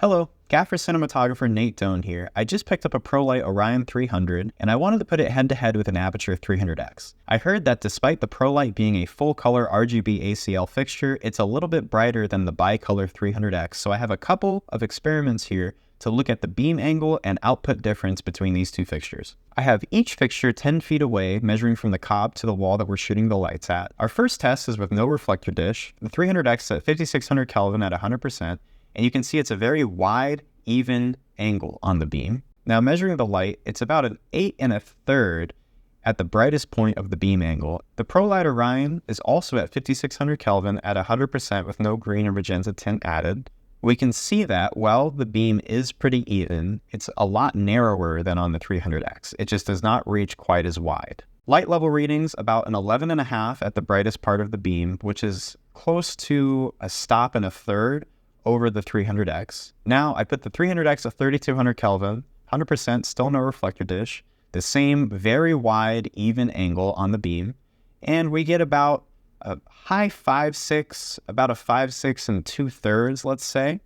Hello, Gaffer cinematographer Nate Doan here. I just picked up a Prolycht Orion 300 and I wanted to put it head-to-head with an Aputure 300x. I heard that despite the Prolycht being a full-color RGBACL fixture, it's a little bit brighter than the bicolor 300x, so I have a couple of experiments here to look at the beam angle and output difference between these two fixtures. I have each fixture 10 feet away, measuring from the cob to the wall that we're shooting the lights at. Our first test is with no reflector dish, the 300x at 5600 Kelvin at 100%, and you can see it's a very wide, even angle on the beam. Now measuring the light, it's about an 8 1/3 at the brightest point of the beam angle. The Prolycht Orion is also at 5600 Kelvin at 100% with no green or magenta tint added. We can see that while the beam is pretty even, it's a lot narrower than on the 300x. It just does not reach quite as wide. Light level readings, about an 11.5 at the brightest part of the beam, which is close to a stop and a third over the 300x. Now I put the 300x at 3200 Kelvin, 100%, still no reflector dish, the same very wide, even angle on the beam, and we get about a high 5.6, about a 5.6 2/3, let's say.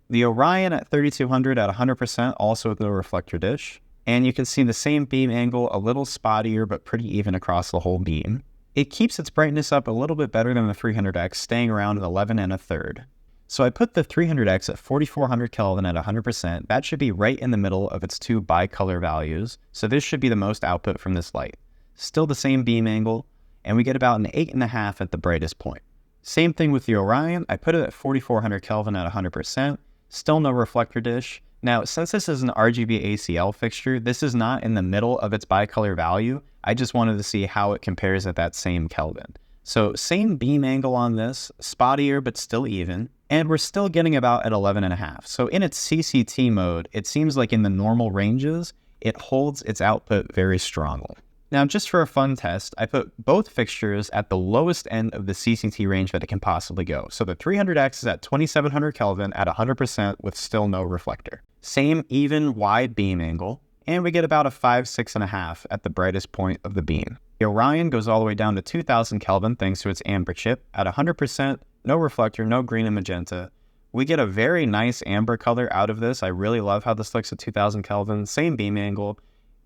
The Orion at 3200 at 100%, also with no reflector dish, and you can see the same beam angle, a little spottier, but pretty even across the whole beam. It keeps its brightness up a little bit better than the 300x, staying around 11 1/3. So I put the 300x at 4400 Kelvin at 100%. That should be right in the middle of its two bicolor values. So this should be the most output from this light. Still the same beam angle, and we get about an 8.5 at the brightest point. Same thing with the Orion. I put it at 4400 Kelvin at 100%. Still no reflector dish. Now, since this is an RGBACL fixture, this is not in the middle of its bicolor value. I just wanted to see how it compares at that same Kelvin. So same beam angle on this, spottier but still even, and we're still getting about at 11.5. So in its CCT mode, it seems like in the normal ranges, it holds its output very strongly. Now, just for a fun test, I put both fixtures at the lowest end of the CCT range that it can possibly go. So the 300x is at 2700 Kelvin at 100% with still no reflector. Same even wide beam angle, and we get about a 5.6.5 at the brightest point of the beam. The Orion goes all the way down to 2000 Kelvin thanks to its amber chip. At 100%, no reflector, no green and magenta. We get a very nice amber color out of this. I really love how this looks at 2000 Kelvin, same beam angle,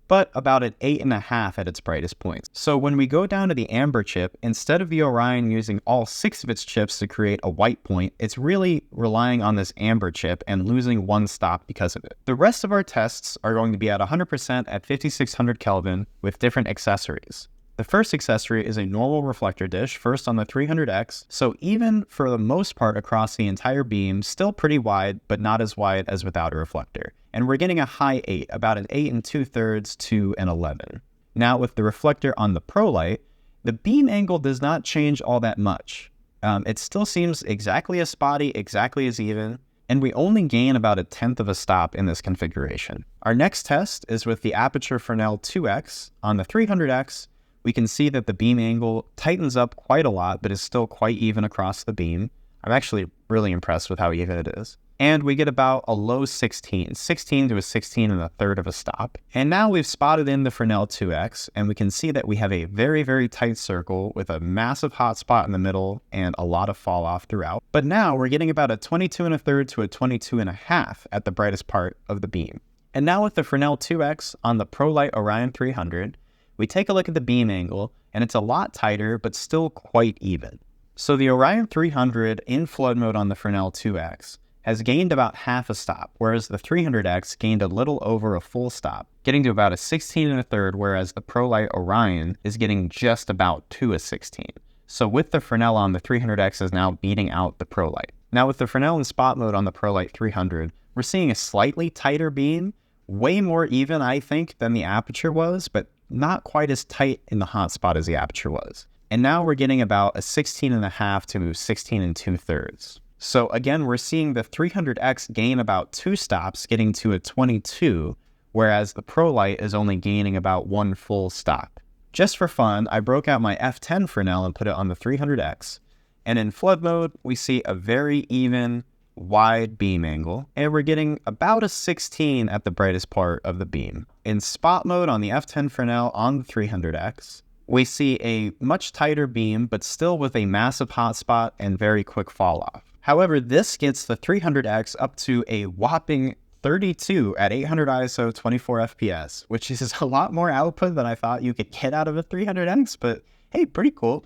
but about an 8.5 at its brightest points. So when we go down to the amber chip, instead of the Orion using all 6 of its chips to create a white point, it's really relying on this amber chip and losing one stop because of it. The rest of our tests are going to be at 100% at 5600 Kelvin with different accessories. The first accessory is a normal reflector dish, first on the 300x, so even for the most part across the entire beam, still pretty wide, but not as wide as without a reflector. And we're getting a high 8, about an 8 2/3 to an 11. Now with the reflector on the Prolycht, the beam angle does not change all that much. It still seems exactly as spotty, exactly as even, and we only gain about 1/10 of a stop in this configuration. Our next test is with the Aputure 2x. On the 300x, we can see that the beam angle tightens up quite a lot, but is still quite even across the beam. I'm actually really impressed with how even it is. And we get about a low 16 to a 16 1/3 of a stop. And now we've spotted in the Fresnel 2x, and we can see that we have a very, very tight circle with a massive hot spot in the middle and a lot of fall off throughout. But now we're getting about a 22 1/3 to a 22.5 at the brightest part of the beam. And now with the Fresnel 2x on the Prolycht Orion 300, we take a look at the beam angle, and it's a lot tighter, but still quite even. So the Orion 300 in flood mode on the Fresnel 2x has gained about half a stop, whereas the 300x gained a little over a full stop, getting to about a 16 1/3, whereas the Prolycht Orion is getting just about to a 16. So with the Fresnel on, the 300x is now beating out the Prolycht. Now with the Fresnel in spot mode on the Prolycht 300, we're seeing a slightly tighter beam, way more even, I think, than the Aputure was, but not quite as tight in the hot spot as the Aputure was. And now we're getting about a 16.5 to 16 2/3. So again, we're seeing the 300x gain about 2 stops, getting to a 22, whereas the Prolycht is only gaining about 1 full stop. Just for fun, I broke out my F10 Fresnel and put it on the 300x. And in flood mode, we see a very even, wide beam angle, and we're getting about a 16 at the brightest part of the beam. In spot mode on the F10 Fresnel on the 300x, we see a much tighter beam, but still with a massive hotspot and very quick fall off. However, this gets the 300X up to a whopping 32 at 800 ISO 24 FPS, which is a lot more output than I thought you could get out of a 300X, but hey, pretty cool.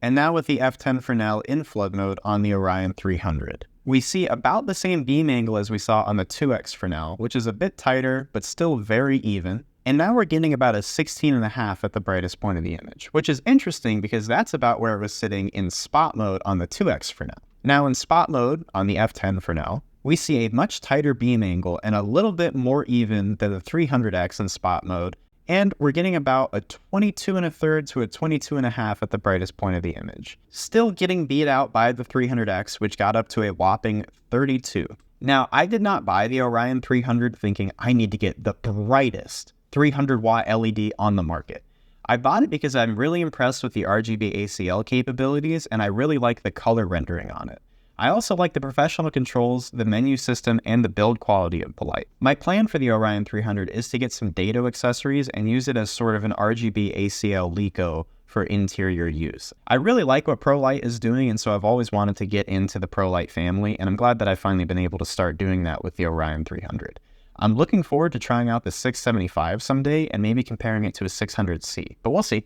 And now with the f10 Fresnel in flood mode on the Orion 300. We see about the same beam angle as we saw on the 2X Fresnel, which is a bit tighter, but still very even. And now we're getting about a 16.5 at the brightest point of the image, which is interesting because that's about where it was sitting in spot mode on the 2X Fresnel. Now in spot mode on the f10 Fresnel, we see a much tighter beam angle and a little bit more even than the 300X in spot mode, and we're getting about a 22.3 to a 22.5 at the brightest point of the image. Still getting beat out by the 300X, which got up to a whopping 32. Now, I did not buy the Orion 300 thinking I need to get the brightest 300 watt LED on the market. I bought it because I'm really impressed with the RGBACL capabilities, and I really like the color rendering on it. I also like the professional controls, the menu system, and the build quality of Prolycht. My plan for the Orion 300 is to get some dado accessories and use it as sort of an RGBACL Lico for interior use. I really like what Prolycht is doing, and so I've always wanted to get into the Prolycht family, and I'm glad that I've finally been able to start doing that with the Orion 300. I'm looking forward to trying out the 675 someday and maybe comparing it to a 600C, but we'll see.